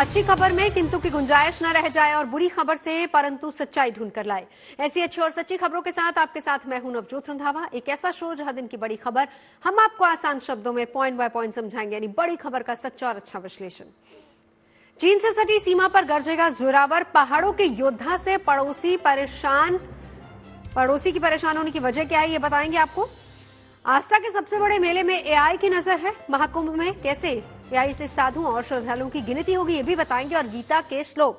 अच्छी खबर में किंतु की गुंजाइश न रह जाए और बुरी खबर से परंतु सच्चाई ढूंढ कर लाए। ऐसी अच्छी और सच्ची खबरों के साथ आपके साथ मैं हूं नवजोत रंधावा। एक ऐसा शो जहां दिन की बड़ी खबर हम आपको आसान शब्दों में पॉइंट बाय पॉइंट समझाएंगे, यानी बड़ी खबर का सच्चा और अच्छा विश्लेषण। चीन से सटी सीमा पर गरजेगा जोरावर, पहाड़ों के योद्धा से पड़ोसी की परेशान होने की वजह क्या है, ये बताएंगे आपको। आस्था के सबसे बड़े मेले में एआई की नजर है। महाकुंभ में कैसे एआई से साधुओं और श्रद्धालुओं की गिनती होगी, ये भी बताएंगे। और गीता के श्लोक,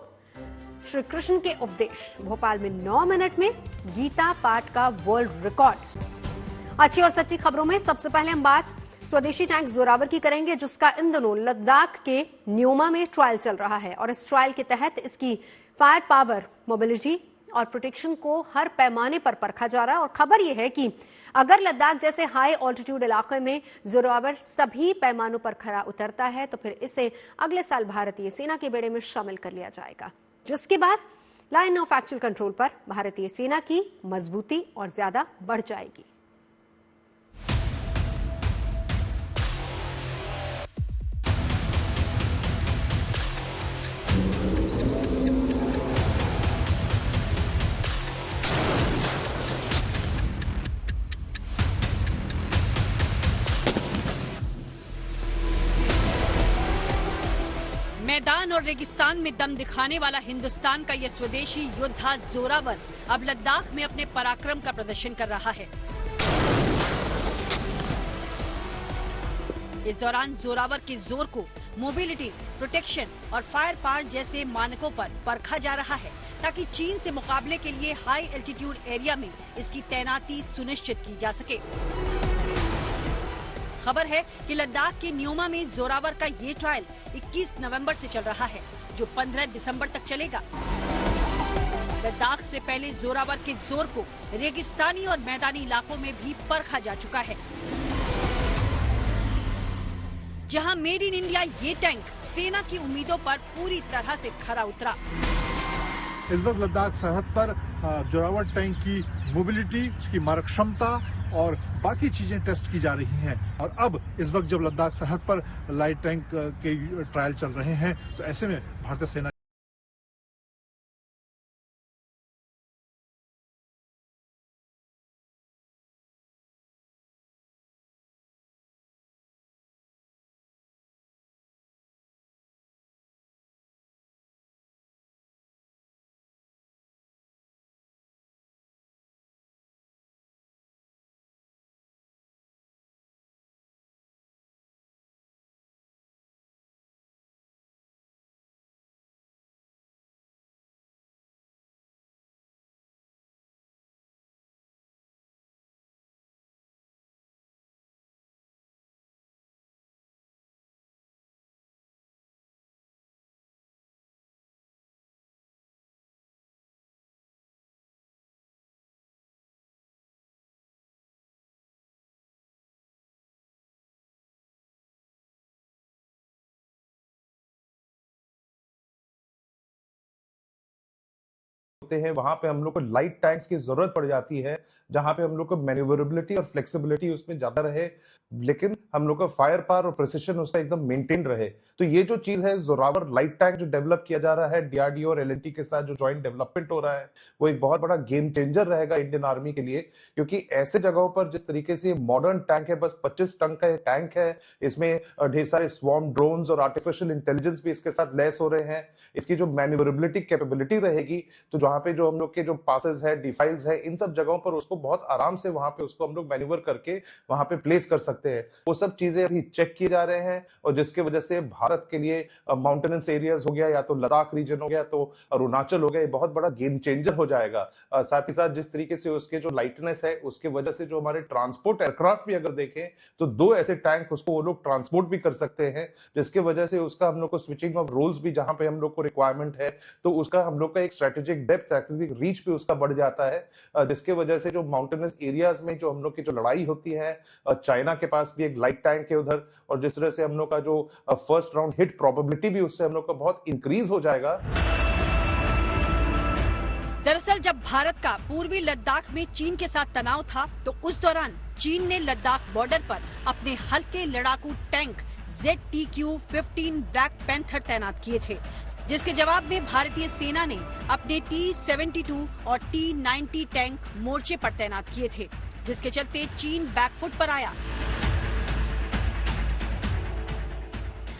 श्री कृष्ण के उपदेश। भोपाल में 9 मिनट में गीता पाठ का वर्ल्ड रिकॉर्ड। अच्छी और सच्ची खबरों में सबसे पहले हम बात स्वदेशी टैंक जोरावर की करेंगे, जिसका इन दिनों लद्दाख के न्योमा में ट्रायल चल रहा है। और इस ट्रायल के तहत इसकी फायर पावर, मोबिलिटी और प्रोटेक्शन को हर पैमाने पर परखा जा रहा है। और खबर यह है कि अगर लद्दाख जैसे हाई ऑल्टीट्यूड इलाके में जोरावर सभी पैमानों पर खरा उतरता है तो फिर इसे अगले साल भारतीय सेना के बेड़े में शामिल कर लिया जाएगा, जिसके बाद लाइन ऑफ एक्चुअल कंट्रोल पर भारतीय सेना की मजबूती और ज्यादा बढ़ जाएगी। मैदान और रेगिस्तान में दम दिखाने वाला हिंदुस्तान का यह स्वदेशी योद्धा जोरावर अब लद्दाख में अपने पराक्रम का प्रदर्शन कर रहा है। इस दौरान जोरावर के जोर को मोबिलिटी, प्रोटेक्शन और फायर पावर जैसे मानकों पर परखा जा रहा है, ताकि चीन से मुकाबले के लिए हाई एल्टीट्यूड एरिया में इसकी तैनाती सुनिश्चित की जा सके। खबर है कि लद्दाख के न्योमा में जोरावर का ये ट्रायल 21 नवंबर से चल रहा है, जो 15 दिसंबर तक चलेगा। लद्दाख से पहले जोरावर के जोर को रेगिस्तानी और मैदानी इलाकों में भी परखा जा चुका है, जहां मेड इन इंडिया ये टैंक सेना की उम्मीदों पर पूरी तरह से खरा उतरा। इस वक्त लद्दाख सरहद पर जोरावर टैंक की मोबिलिटी, उसकी मारक क्षमता और बाकी चीजें टेस्ट की जा रही हैं। और अब इस वक्त जब लद्दाख सरहद पर लाइट टैंक के ट्रायल चल रहे हैं, तो ऐसे में भारतीय सेना हैं, वहां पे हम लोग को लाइट टैंक्स की जरूरत पड़ जाती है, जहां पे हम लोग को मैन्यूवरेबिलिटी और फ्लेक्सिबिलिटी उसमें ज्यादा रहे, लेकिन हम लोग का फायर पावर और प्रिसिशन उसका एकदम मेंटेन रहे। तो ये जो चीज है, जोरावर लाइट टैंक जो डेवलप किया जा रहा है डीआरडीओ और एलएनटी के साथ, जो जॉइंट डेवलपमेंट हो रहा है, वो एक बहुत बड़ा गेम चेंजर रहेगा इंडियन आर्मी के लिए। क्योंकि ऐसे जगहों पर जिस तरीके से मॉडर्न टैंक है, बस 25 टन का टैंक है, इसमें ढेर सारे स्वॉर्म ड्रोन्स और आर्टिफिशियल इंटेलिजेंस भी इसके साथ लैस हो रहे हैं। इसकी जो मैन्यूवरेबिलिटी कैपेबिलिटी रहेगी, तो जहां पे जो हम लोग के जो पासेस है, डिफाइल्स है, इन सब जगहों पर उसको बहुत आराम से वहां पे उसको हम लोग मैन्यूवर करके वहां पे प्लेस कर सकते हैं। वो सब चीजें अभी चेक किए जा रहे हैं, और जिसके वजह से भारत के लिए माउंटेनस एरियाज हो गया, या तो लद्दाख रीजन हो गया, तो अरुणाचल हो गया, ये बहुत बड़ा गेम चेंजर हो जाएगा। साथ ही साथ जिस तरीके से उसके जो लाइटनेस है, उसके वजह से जो हमारे ट्रांसपोर्ट एयरक्राफ्ट भी अगर देखें, तो 2 ऐसे टैंक उसको वो लोग ट्रांसपोर्ट भी कर सकते हैं, जिसके वजह से उसका हम लोग को स्विचिंग ऑफ रोल्स भी जहां पे हम लोग को रिक्वायरमेंट है, तो उसका हम लोग का एक स्ट्रेटेजिक डेप्थ, स्ट्रेटेजिक रीच भी उसका बढ़ जाता है, जिसके वजह से जो माउंटेनस एरियाज में जो हम लोग की जो लड़ाई होती है, चाइना के पास भी एक लाइट टैंक है उधर, और जिस तरह से हम लोग का जो फर्स्ट राउंड हिट प्रोबेबिलिटी भी उससे हम लोग का बहुत इंक्रीज हो जाएगा। दरअसल जब भारत का पूर्वी लद्दाख में चीन के साथ तनाव था, तो उस दौरान चीन ने लद्दाख बॉर्डर पर अपने हल्के लड़ाकू टैंक ZTQ-15 ब्लैक पैंथर तैनात किए थे, जिसके जवाब में भारतीय सेना ने अपने T-72 और T-90 टैंक मोर्चे पर तैनात किए थे, जिसके चलते चीन बैकफुट पर आया।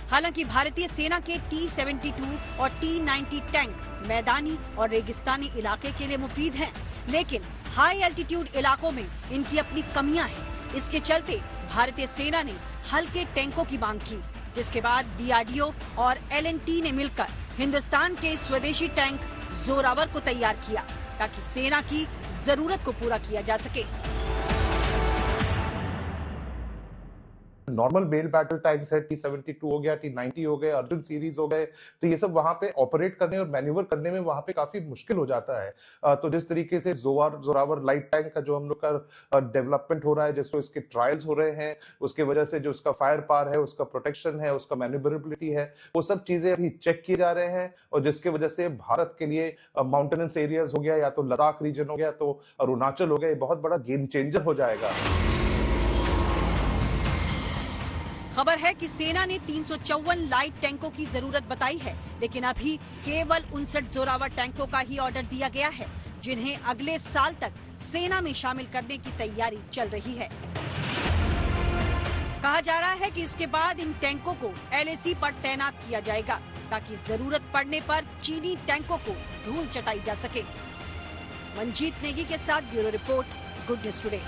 हालांकि भारतीय सेना के T-72 और T-90 टैंक मैदानी और रेगिस्तानी इलाके के लिए मुफीद हैं, लेकिन हाई एल्टीट्यूड इलाकों में इनकी अपनी कमियां हैं। इसके चलते भारतीय सेना ने हल्के टैंकों की मांग की, जिसके बाद DRDO और L&T ने मिलकर हिंदुस्तान के स्वदेशी टैंक जोरावर को तैयार किया, ताकि सेना की जरूरत को पूरा किया जा सके। नॉर्मल मेल बैटल टैंक्स है, T-72 हो गया, T-90 हो गए, अर्जुन सीरीज हो गए, तो ये सब वहां पे ऑपरेट करने और मैन्यूवर करने में वहां पे काफी मुश्किल हो जाता है। तो जिस तरीके से जोरावर लाइट टैंक का जो हम लोग का डेवलपमेंट हो रहा है, जिसको इसके ट्रायल्स हो रहे हैं, उसके वजह से जो उसका फायर पावर है, उसका प्रोटेक्शन है, उसका मैन्यूवरेबिलिटी है, वो सब चीजें अभी चेक किए जा रहे हैं, और जिसके वजह से भारत के लिए माउंटेनस एरियाज हो गया, या तो लद्दाख रीजन हो गया, तो अरुणाचल हो गया, ये बहुत बड़ा गेम चेंजर हो जाएगा। खबर है कि सेना ने 354 लाइट टैंकों की जरूरत बताई है, लेकिन अभी केवल 59 जोरावर टैंकों का ही ऑर्डर दिया गया है, जिन्हें अगले साल तक सेना में शामिल करने की तैयारी चल रही है। कहा जा रहा है कि इसके बाद इन टैंकों को LAC पर तैनात किया जाएगा, ताकि जरूरत पड़ने पर चीनी टैंकों को धूल चटाई जा सके। मंजीत नेगी के साथ bureau report, good news today.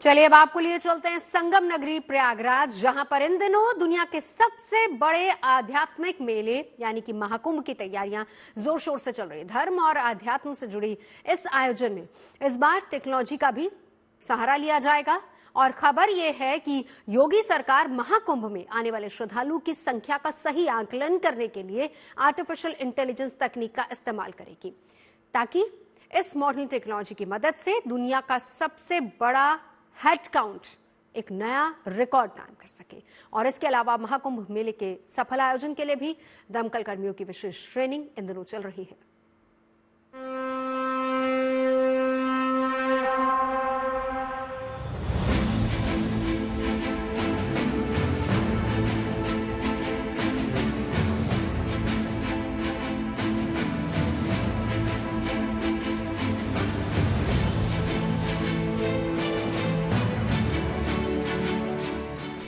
चलिए अब आपको लिए चलते हैं संगम नगरी प्रयागराज, जहां पर इन दिनों दुनिया के सबसे बड़े आध्यात्मिक मेले यानी कि महाकुंभ की तैयारियां जोर शोर से चल रही है। धर्म और आध्यात्म से जुड़ी इस आयोजन में इस बार टेक्नोलॉजी का भी सहारा लिया जाएगा, और खबर यह है कि योगी सरकार महाकुंभ में आने वाले श्रद्धालुओं की संख्या का सही आकलन करने के लिए आर्टिफिशियल इंटेलिजेंस तकनीक का इस्तेमाल करेगी, ताकि इस मॉडर्न टेक्नोलॉजी की मदद से दुनिया का सबसे बड़ा हेड काउंट एक नया रिकॉर्ड कायम कर सके। और इसके अलावा महाकुंभ मेले के सफल आयोजन के लिए भी दमकल कर्मियों की विशेष ट्रेनिंग इन दिनों चल रही है।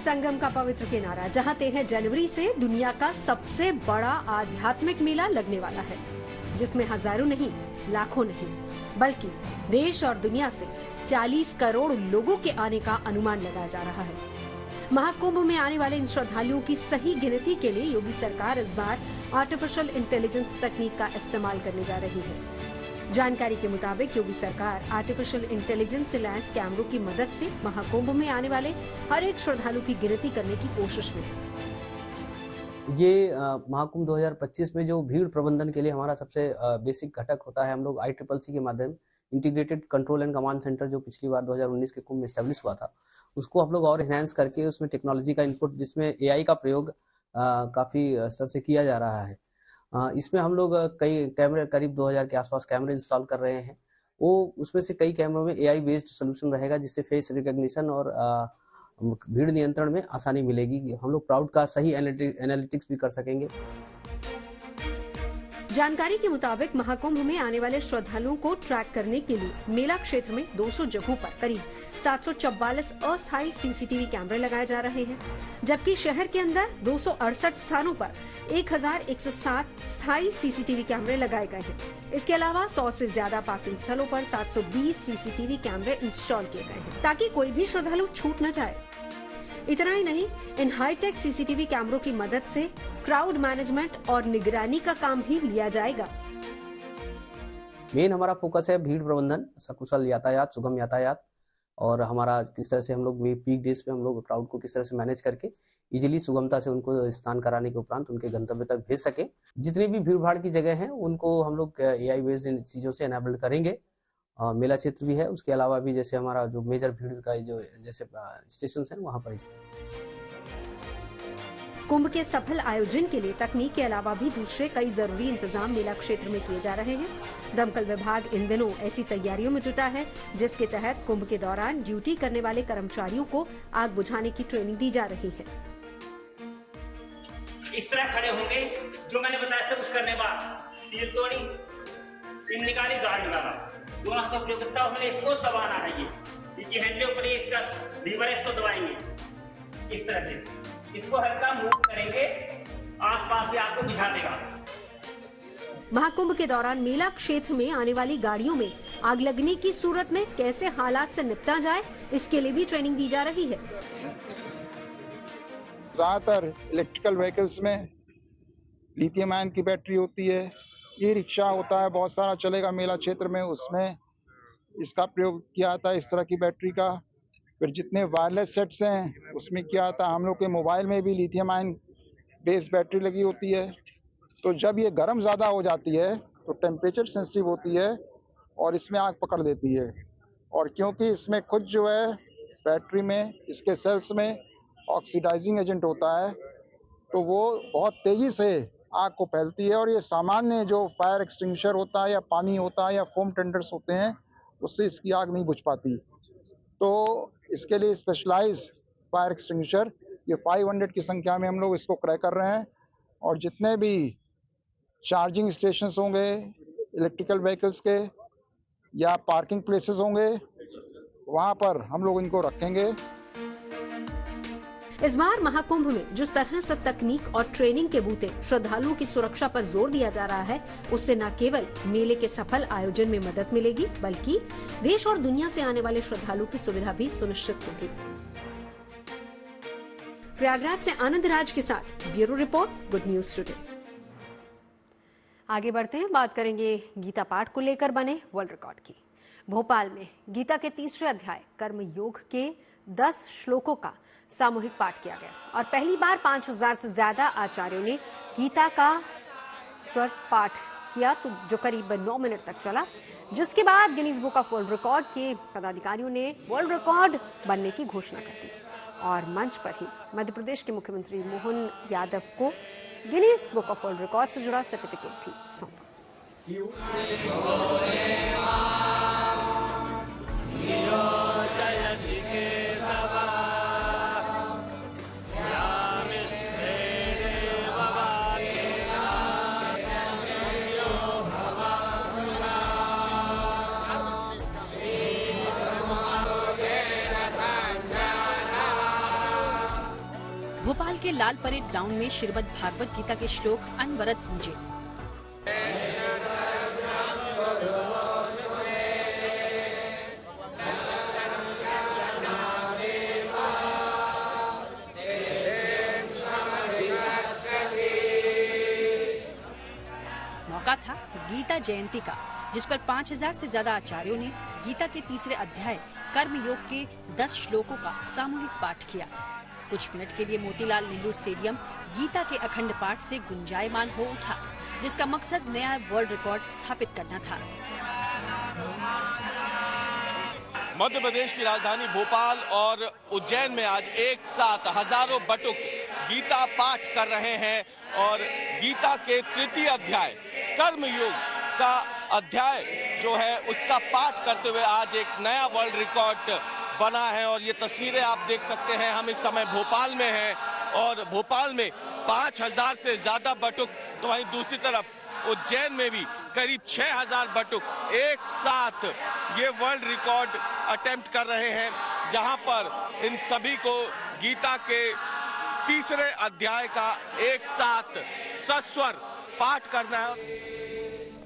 संगम का पवित्र किनारा, जहां 13 जनवरी से दुनिया का सबसे बड़ा आध्यात्मिक मेला लगने वाला है, जिसमें हजारों नहीं, लाखों नहीं, बल्कि देश और दुनिया से 40 करोड़ लोगों के आने का अनुमान लगाया जा रहा है। महाकुंभ में आने वाले इन श्रद्धालुओं की सही गिनती के लिए योगी सरकार इस बार आर्टिफिशियल इंटेलिजेंस तकनीक का इस्तेमाल करने जा रही है। जानकारी के मुताबिक योगी सरकार आर्टिफिशियल इंटेलिजेंस से लैस कैमरों की मदद से महाकुंभ में आने वाले हर एक श्रद्धालु की गिनती करने की कोशिश में है। ये महाकुंभ 2025 में जो भीड़ प्रबंधन के लिए हमारा सबसे बेसिक घटक होता है, हम लोग ICCC के माध्यम integrated control and command centre, जो पिछली बार 2019 के कुंभ में एस्टेब्लिश हुआ था, उसको हम लोग और एनहांस करके उसमें टेक्नोलॉजी का इनपुट, जिसमें AI का प्रयोग काफी स्तर से किया जा रहा है। इसमें हम लोग कई कैमरे, करीब 2000 के आसपास कैमरे इंस्टॉल कर रहे हैं। वो उसमें से कई कैमरों में AI बेस्ड सोल्यूशन रहेगा, जिससे फेस रिकॉग्निशन और भीड़ नियंत्रण में आसानी मिलेगी। हम लोग क्राउड का सही एनालिटिक्स भी कर सकेंगे। जानकारी के मुताबिक महाकुंभ में आने वाले श्रद्धालुओं को ट्रैक करने के लिए मेला क्षेत्र में 200 जगहों पर करीब 744 अस्थायी CCTV कैमरे लगाए जा रहे हैं, जबकि शहर के अंदर 268 स्थानों पर 1107 स्थायी CCTV कैमरे लगाए गए हैं। इसके अलावा 100 से ज्यादा पार्किंग स्थलों पर 720 CCTV कैमरे इंस्टॉल किए गए हैं, ताकि कोई भी श्रद्धालु छूट न जाए। इतना ही नहीं, इन हाईटेक CCTV कैमरों की मदद से क्राउड मैनेजमेंट और निगरानी का काम भी लिया जाएगा। मेन हमारा फोकस है भीड़ प्रबंधन, सकुशल यातायात, सुगम यातायात, और हमारा किस तरह से हम लोग पीक डेज पे हम लोग क्राउड को किस तरह से मैनेज करके इजीली सुगमता से उनको स्नान कराने के उपरांत उनके गंतव्य तक भेज सके। जितनी भी भीड़ भाड़ की जगह हैं उनको हम लोग AI बेस्ड इन चीजों से एनेबल करेंगे। मेला क्षेत्र भी है, उसके अलावा भी जैसे हमारा जो मेजर भीड़ का जो जैसे स्टेशन है वहाँ पर। कुंभ के सफल आयोजन के लिए तकनीक के अलावा भी दूसरे कई जरूरी इंतजाम मेला क्षेत्र में किए जा रहे हैं। दमकल विभाग इन दिनों ऐसी तैयारियों में जुटा है जिसके तहत कुंभ के दौरान ड्यूटी करने वाले कर्मचारियों को आग बुझाने की ट्रेनिंग दी जा रही है। इस तरह खड़े होंगे जो मैंने बताया, सब कुछ करने बाद सील तोड़ी, पिन निकाली, गार्ड निकाला, दोनों हाथों प्रयोग करता हमने इसको दबाना है। ये नीचे हैंडल ऊपर इसका लीवर है, इसको दबाएंगे इस तरह से, इसको हल्का मूव करेंगे, आसपास से आपको बुझा देगा। महाकुंभ के दौरान मेला क्षेत्र में आने वाली गाड़ियों में आग लगने की सूरत में कैसे हालात से निपटा जाए, इसके लिए भी ट्रेनिंग दी जा रही है। ज्यादातर इलेक्ट्रिकल व्हीकल्स में लिथियम आयन की बैटरी होती है, ई रिक्शा होता है, बहुत सारा चलेगा मेला क्षेत्र में, उसमें इसका प्रयोग किया जाता है इस तरह की बैटरी का। फिर जितने वायरलेस सेट्स हैं उसमें क्या आता है, हम लोग के मोबाइल में भी लिथियम आयन बेस बैटरी लगी होती है। तो जब ये गर्म ज़्यादा हो जाती है तो टेम्परेचर सेंसिटिव होती है और इसमें आग पकड़ लेती है। और क्योंकि इसमें खुद जो है बैटरी में, इसके सेल्स में ऑक्सीडाइजिंग एजेंट होता है, तो वो बहुत तेज़ी से आग को फैलती है। और ये सामान्य जो फायर एक्सटिंग्विशर होता है या पानी होता है या फोम टेंडर्स होते हैं, उससे इसकी आग नहीं बुझ पाती। तो इसके लिए स्पेशलाइज्ड फायर एक्सटिंग्विशर ये 500 की संख्या में हम लोग इसको क्रय कर रहे हैं। और जितने भी चार्जिंग स्टेशंस होंगे इलेक्ट्रिकल व्हीकल्स के या पार्किंग प्लेसेस होंगे, वहाँ पर हम लोग इनको रखेंगे। इस बार महाकुंभ में जिस तरह से तकनीक और ट्रेनिंग के बूते श्रद्धालुओं की सुरक्षा पर जोर दिया जा रहा है, उससे न केवल मेले के सफल आयोजन में मदद मिलेगी, बल्कि देश और दुनिया से आने वाले श्रद्धालुओं की सुविधा भी सुनिश्चित होगी। प्रयागराज से आनंद राज के साथ bureau report, good news today. आगे बढ़ते हैं, बात करेंगे गीता पाठ को लेकर बने वर्ल्ड रिकॉर्ड की। भोपाल में गीता के तीसरे अध्याय कर्म योग के 10 श्लोकों का सामूहिक पाठ किया गया और पहली बार 5000 से ज्यादा आचार्यों ने गीता का स्वर पाठ किया, तो जो करीब 9 मिनट तक चला, जिसके बाद Guinness book of world record के पदाधिकारियों ने वर्ल्ड रिकॉर्ड बनने की घोषणा कर दी और मंच पर ही मध्य प्रदेश के मुख्यमंत्री मोहन यादव को Guinness book of world record से जुड़ा सर्टिफिकेट भी सौंपा। भोपाल के लाल परेड ग्राउंड में श्रीमद् भागवत गीता के श्लोक अनवरत गूंजे। मौका था गीता जयंती का, जिस पर 5000 से ज्यादा आचार्यों ने गीता के तीसरे अध्याय कर्म योग के 10 श्लोकों का सामूहिक पाठ किया। कुछ मिनट के लिए मोतीलाल नेहरू स्टेडियम गीता के अखंड पाठ से गुंजायमान हो उठा, जिसका मकसद नया वर्ल्ड रिकॉर्ड स्थापित करना था। मध्य प्रदेश की राजधानी भोपाल और उज्जैन में आज एक साथ हजारों बटुक गीता पाठ कर रहे हैं और गीता के तृतीय अध्याय कर्म योग का अध्याय जो है उसका पाठ करते हुए आज एक नया वर्ल्ड रिकॉर्ड बना है। और ये तस्वीरें आप देख सकते हैं, हम इस समय भोपाल में हैं और भोपाल में 5000 से ज्यादा बटुक, तो वहीं दूसरी तरफ उज्जैन में भी करीब 6000 बटुक एक साथ ये वर्ल्ड रिकॉर्ड अटेम्प्ट कर रहे हैं, जहां पर इन सभी को गीता के तीसरे अध्याय का एक साथ सस्वर पाठ करना है।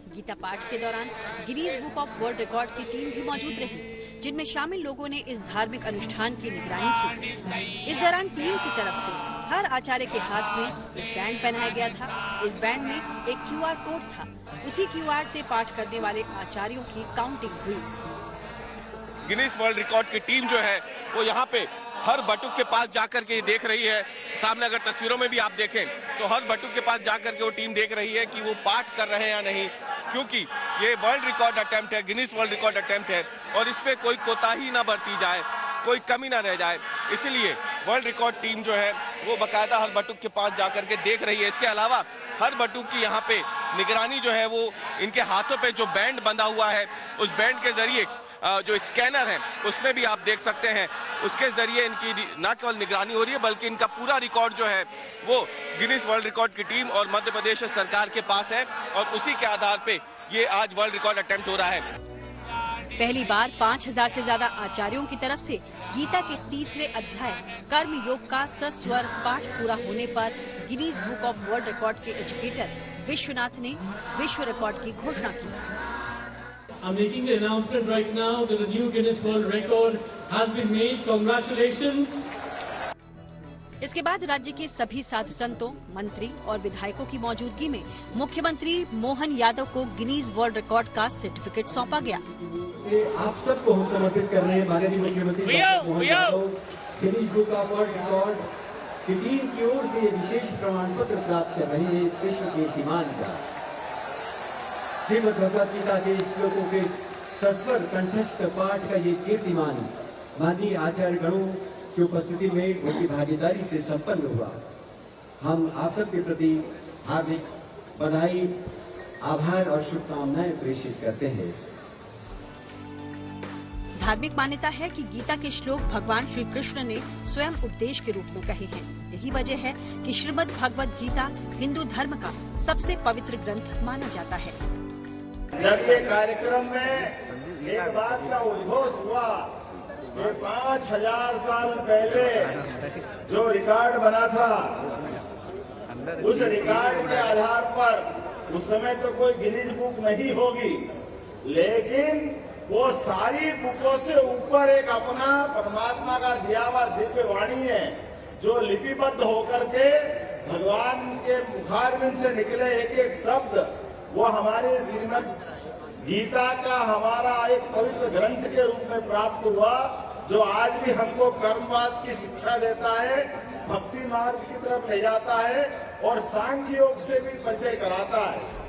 गीता पाठ के दौरान Guinness book of world record की टीम भी मौजूद रही, जिनमें शामिल लोगों ने इस धार्मिक अनुष्ठान की निगरानी की। इस दौरान टीम की तरफ से हर आचार्य के हाथ में एक बैंड पहनाया गया था। इस बैंड में एक QR कोड था, उसी QR से पाठ करने वाले आचार्यों की काउंटिंग हुई। गिनीज वर्ल्ड रिकॉर्ड की टीम जो है वो यहाँ पे हर बटुक के पास जाकर के देख रही है। सामने अगर तस्वीरों में भी आप देखें तो हर बटुक के पास जाकर के वो टीम देख रही है कि वो पाठ कर रहे हैं या नहीं, क्योंकि ये वर्ल्ड रिकॉर्ड अटेम्प्ट है, गिनीज वर्ल्ड रिकॉर्ड अटेम्प्ट है और इस पे कोई कोताही ना बरती जाए। कोई कमी ना रह जाए, इसलिए वर्ल्ड रिकॉर्ड टीम जो है वो बकायदा हर बटुक के पास जाकर के देख रही है। इसके अलावा हर बटुक की यहाँ पे निगरानी जो है वो इनके हाथों पे जो बैंड बंधा हुआ है उस बैंड के जरिए जो स्कैनर है उसमें भी आप देख सकते हैं, उसके जरिए इनकी न केवल निगरानी हो रही है बल्कि इनका पूरा रिकॉर्ड जो है वो गिनीज वर्ल्ड रिकॉर्ड की टीम और मध्य प्रदेश सरकार के पास है और उसी के आधार पे ये आज वर्ल्ड रिकॉर्ड अटेम्प्ट हो रहा है। पहली बार 5000 से ज्यादा आचार्यों की तरफ से गीता के तीसरे अध्याय कर्म योग का सस्वर पाठ पूरा होने पर Guinness book of world record के एजुकेटर विश्वनाथ ने विश्व रिकॉर्ड की घोषणा की। I'm making the announcement right now that a new Guinness World Record has been made. Congratulations. इसके बाद राज्य के सभी साधु संतों, मंत्री और विधायकों की मौजूदगी में मुख्यमंत्री मोहन यादव को गिनीज वर्ल्ड रिकॉर्ड का सर्टिफिकेट सौंपा गया। आप सबको हम समर्पित कर रहे हैं माननीय मुख्यमंत्री Mohan Yadav Guinness book of world record की टीम की ओर से विशेष प्रमाण पत्र प्राप्त कर रहे हैं इस विश्व कीर्तिमान का। श्रीमद् भगवद गीता के श्लोकों के सस्वर कंठस्थ पाठ का ये कीर्तिमान माननीय आचार्य गणों की उपस्थिति में उनकी भागीदारी से संपन्न हुआ। हम आप सबके प्रति हार्दिक बधाई, आभार और शुभकामनाएं प्रेषित करते हैं। धार्मिक मान्यता है कि गीता के श्लोक भगवान श्री कृष्ण ने स्वयं उपदेश के रूप में कहे हैं। यही वजह है कि श्रीमद् भगवद गीता हिंदू धर्म का सबसे पवित्र ग्रंथ माना जाता है। जब ये कार्यक्रम में एक बात का उद्घोष हुआ कि 5000 साल पहले जो रिकॉर्ड बना था उस रिकॉर्ड के आधार पर उस समय तो कोई गिनीज बुक नहीं होगी, लेकिन वो सारी बुकों से ऊपर एक अपना परमात्मा का दिया हुआ दिव्य वाणी है जो लिपिबद्ध होकर के भगवान के मुखारविंद से निकले एक एक शब्द वो हमारे श्रीमद् गीता का हमारा एक पवित्र ग्रंथ के रूप में प्राप्त हुआ जो आज भी हमको कर्मवाद की शिक्षा देता है, भक्ति मार्ग की तरफ ले जाता है और सांख्य योग से भी परिचय कराता है।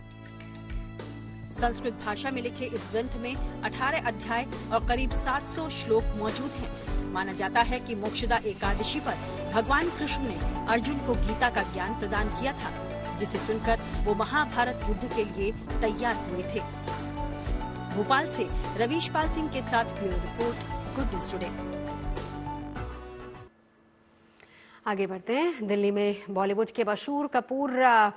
संस्कृत भाषा में लिखे इस ग्रंथ में 18 अध्याय और करीब 700 श्लोक मौजूद हैं। माना जाता है कि मोक्षदा एकादशी पर भगवान कृष्ण ने अर्जुन को गीता का ज्ञान प्रदान किया था, जिसे सुनकर वो महाभारत युद्ध के लिए तैयार हुए थे। भोपाल से रवीश पाल सिंह के साथ bureau report, good news today. आगे बढ़ते हैं। दिल्ली में बॉलीवुड के मशहूर कपूर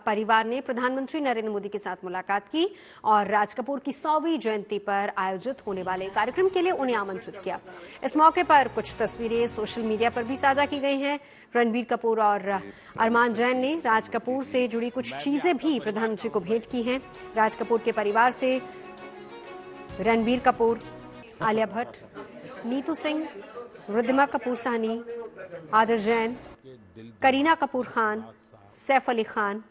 परिवार ने प्रधानमंत्री नरेंद्र मोदी के साथ मुलाकात की और राज कपूर की 100वीं जयंती पर आयोजित होने वाले कार्यक्रम के लिए उन्हें आमंत्रित किया। इस मौके पर कुछ तस्वीरें सोशल मीडिया पर भी साझा की गई हैं। रणबीर कपूर और अरमान जैन ने राज कपूर से जुड़ी कुछ चीजें भी प्रधानमंत्री को भेंट की हैं। राज कपूर के परिवार से रणबीर कपूर, आलिया भट्ट, नीतू सिंह, रिद्धिमा कपूर साहनी, आदर जैन, करीना कपूर खान, सैफ अली खान,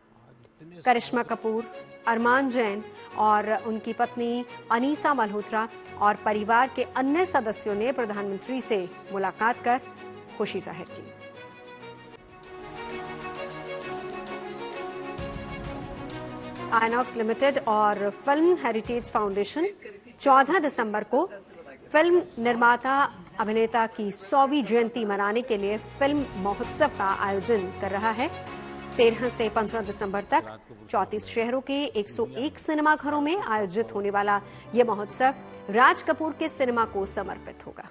करिश्मा कपूर, अरमान जैन और उनकी पत्नी अनीसा मल्होत्रा और परिवार के अन्य सदस्यों ने प्रधानमंत्री से मुलाकात कर खुशी जाहिर की। आइनॉक्स लिमिटेड और फिल्म हेरिटेज फाउंडेशन 14 दिसंबर को फिल्म निर्माता अभिनेता की 100वीं जयंती मनाने के लिए फिल्म महोत्सव का आयोजन कर रहा है। 13 से 15 दिसंबर तक 34 शहरों के 101 सिनेमा घरों में आयोजित होने वाला ये महोत्सव राज कपूर के सिनेमा को समर्पित होगा।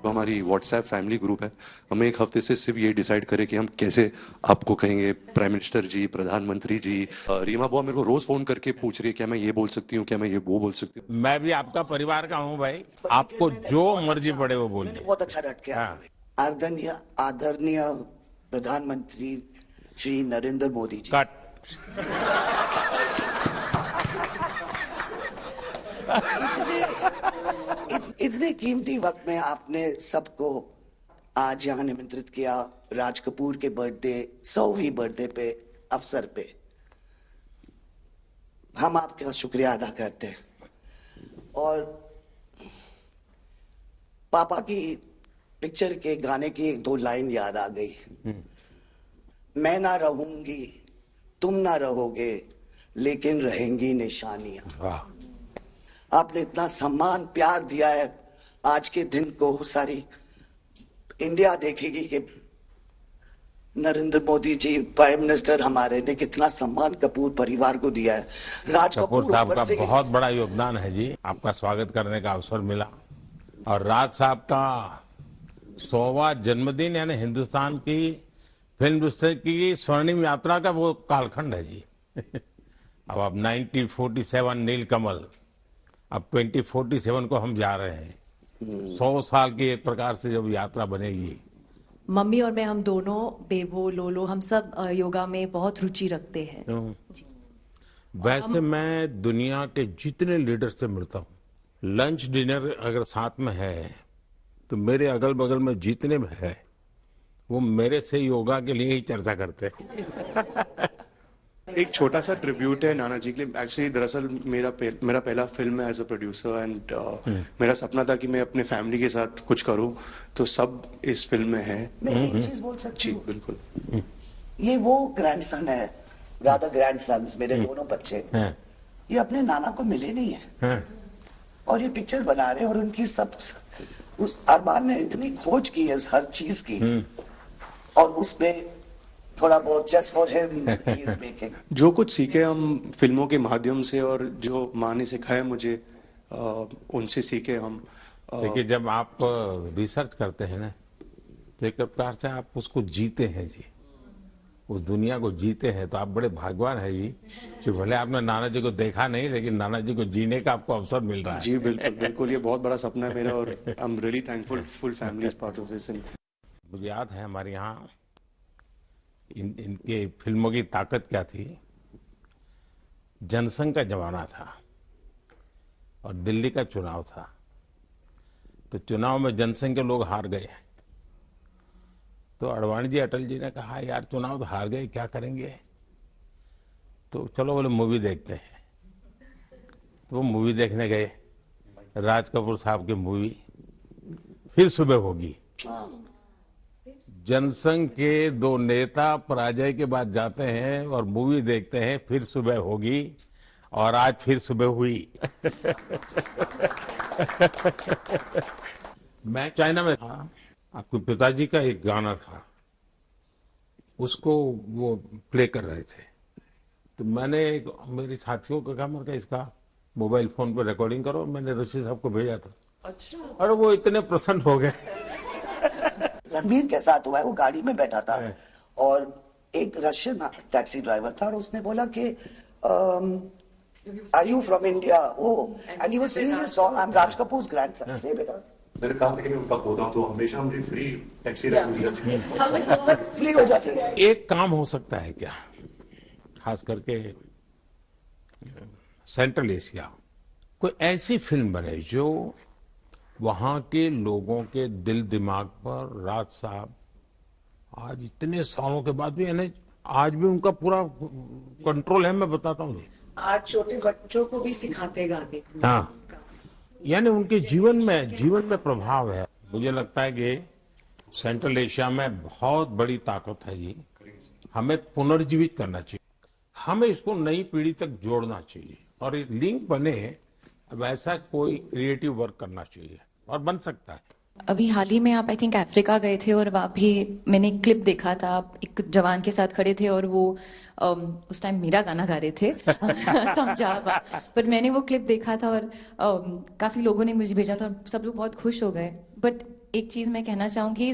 हमारी व्हाट्सएप फैमिली ग्रुप है। हम एक हफ्ते से सिर्फ ये डिसाइड करें कि हम कैसे आपको कहेंगे प्राइम मिनिस्टर जी, प्रधानमंत्री जी। रीमा बुआ मेरे को रोज फोन करके पूछ रही है क्या मैं ये बोल सकती हूँ, क्या मैं ये वो बोल सकती हूँ। मैं भी आपका परिवार का हूँ भाई, आपको जो मर्जी पड़े वो बोलिए। बहुत अच्छा रट गया। आदरणीय प्रधानमंत्री श्री नरेंद्र मोदी जी। कट। इतने कीमती वक्त में आपने सबको आज यहाँ निमंत्रित किया राज कपूर के बर्थडे 100वीं बर्थडे पे अवसर पे। हम आपका शुक्रिया अदा करते हैं। और पापा की पिक्चर के गाने की 2 लाइन याद आ गई। मैं ना रहूंगी, तुम ना रहोगे, लेकिन रहेंगी निशानियां। आपने इतना सम्मान प्यार दिया है, आज के दिन को सारी इंडिया देखेगी कि नरेंद्र मोदी जी प्राइम मिनिस्टर हमारे ने कितना सम्मान कपूर परिवार को दिया है। राज कपूर साहब का बहुत बड़ा योगदान है जी। आपका स्वागत करने का अवसर मिला और राज साहब का 100वां जन्मदिन यानी हिंदुस्तान की फिल्म इंडस्ट्री की स्वर्णिम यात्रा का वो कालखंड है जी। अब 1947 नीलकमल, अब 2047 को हम जा रहे हैं। 100 साल की एक प्रकार से जब यात्रा बनेगी। मम्मी और मैं, हम दोनों, बेबो, लोलो, हम सब योगा में बहुत रुचि रखते हैं। वैसे मैं दुनिया के जितने लीडर से मिलता हूँ, लंच डिनर अगर साथ में है तो मेरे अगल बगल में जितने भी है वो मेरे से योगा के लिए ही चर्चा करते हैं। एक छोटा सा ट्रिब्यूट है नाना जी के लिए। एक्चुअली दरअसल मेरा पहला फिल्म है एज अ प्रोड्यूसर एंड मेरा सपना था कि मैं अपने फैमिली के साथ कुछ करूं, तो सब इस फिल्म में है। मैं एक चीज बोल सकती हूँ? बिल्कुल। ये वो ग्रैंडसन है, राधा ग्रैंडसन्स, मेरे दोनों बच्चे, ये अपने नाना को मिले नहीं है और ये पिक्चर बना रहे हैं। और उनकी सब उस अरमान ने इतनी खोज की है हर चीज की, और उसमें थोड़ा बहुत just for him he is making. जो कुछ सीखे हम फिल्मों के माध्यम से और जो माँ ने सिखाया मुझे, उनसे सीखे हम। देखिए, जब आप रिसर्च करते हैं ना तो एक प्रकार से आप उसको जीते हैं जी, उस दुनिया को जीते हैं। तो आप बड़े भाग्यवान हैं जी कि भले आपने नाना जी को देखा नहीं, लेकिन नाना जी को जीने का आपको अवसर मिल रहा है। जी बिल्कुल बिल्कुल, ये बहुत बड़ा सपना है मेरा और I am really thankful, full family is part of this. मुझे याद है हमारे यहाँ इनके फिल्मों की ताकत क्या थी। जनसंघ का जमाना था और दिल्ली का चुनाव था, तो चुनाव में जनसंघ के लोग हार गए। तो अडवाणी जी, अटल जी ने कहा यार चुनाव तो हार गए, क्या करेंगे, तो चलो बोले मूवी देखते हैं। तो वो मूवी देखने गए, राज कपूर साहब की मूवी फिर सुबह होगी। जनसंघ के 2 नेता पराजय के बाद जाते हैं और मूवी देखते हैं फिर सुबह होगी, और आज फिर सुबह हुई। मैं चाइना में था, आपके पिताजी का एक गाना था, उसको वो प्ले कर रहे थे। तो मैंने मेरे साथियों को कहा, मैं इसका मोबाइल फोन पर रिकॉर्डिंग करो। मैंने ऋषि साहब को भेजा था। अच्छा। और वो इतने प्रसन्न हो गए। रणबीर के साथ हुआ है, वो गाड़ी में बैठा था और एक रशियन टैक्सी ड्राइवर था और उसने बोला कि are you from India? And he was singing a song, I am Raj Kapoor's grandson. से बेटा मैंने कहा था कि मैं उनका पोता हूं, तो हमेशा मुझे फ्री टैक्सी फ्री हो जाती है। एक काम हो सकता है क्या, खास करके सेंट्रल एशिया, कोई ऐसी फिल्म बने जो वहां के लोगों के दिल दिमाग पर, राज साहब आज इतने सालों के बाद भी, यानी आज भी उनका पूरा कंट्रोल है। मैं बताता हूँ जी, आज छोटे बच्चों को भी सिखाते गाने। हाँ, यानी उनके जीवन में प्रभाव है। मुझे लगता है कि सेंट्रल एशिया में बहुत बड़ी ताकत है जी। हमें पुनर्जीवित करना चाहिए, हमें इसको नई पीढ़ी तक जोड़ना चाहिए और एक लिंक बने। अब ऐसा कोई क्रिएटिव वर्क करना चाहिए और बन सकता है। अभी हाल ही में आप आई थिंक अफ्रीका गए थे और वहाँ भी मैंने एक क्लिप देखा था, आप एक जवान के साथ खड़े थे और वो उस टाइम मेरा गाना गा रहे थे। समझा, पर मैंने वो क्लिप देखा था और काफी लोगों ने मुझे भेजा था, सब लोग बहुत खुश हो गए। बट एक चीज मैं कहना चाहूंगी,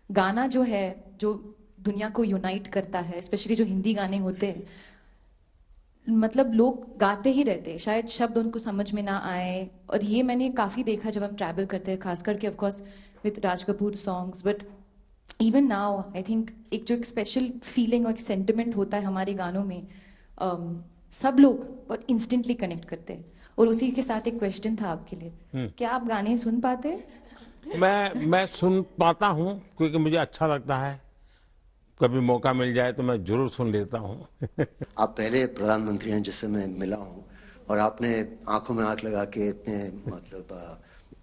गाना जो है जो दुनिया को यूनाइट करता है, स्पेशली जो हिंदी गाने होते हैं, मतलब लोग गाते ही रहते हैं, शायद शब्द उनको समझ में ना आए। और ये मैंने काफी देखा जब हम ट्रैवल करते हैं, खास करके of course with Raj Kapoor songs, but even now I think एक जो एक स्पेशल फीलिंग और एक सेंटिमेंट होता है हमारे गानों में, सब लोग बहुत इंस्टेंटली कनेक्ट करते हैं। और उसी के साथ एक क्वेश्चन था आपके लिए, क्या आप गाने सुन पाते हैं? मैं सुन पाता हूँ क्योंकि मुझे अच्छा लगता है। कभी मौका मिल जाए तो मैं जरूर सुन लेता हूँ। आप पहले प्रधानमंत्री हैं जिससे मैं मिला हूँ और आपने आंखों में आंख लगा के इतने मतलब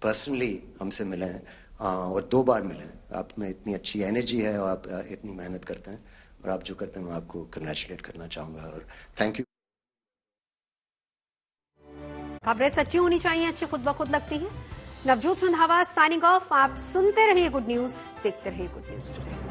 पर्सनली हमसे मिले हैं और 2 बार मिले हैं। आप में इतनी अच्छी एनर्जी है और आप इतनी मेहनत करते हैं और आप जो करते हैं मैं आपको कंग्रेचुलेट करना चाहूँगा और थैंक यू। खबरें सच्ची होनी चाहिए, अच्छी खुद ब खुद लगती हैं। Navjot Randhawa signing off. आप सुनते रहिए गुड न्यूज, देखते रहिए गुड न्यूज टुडे।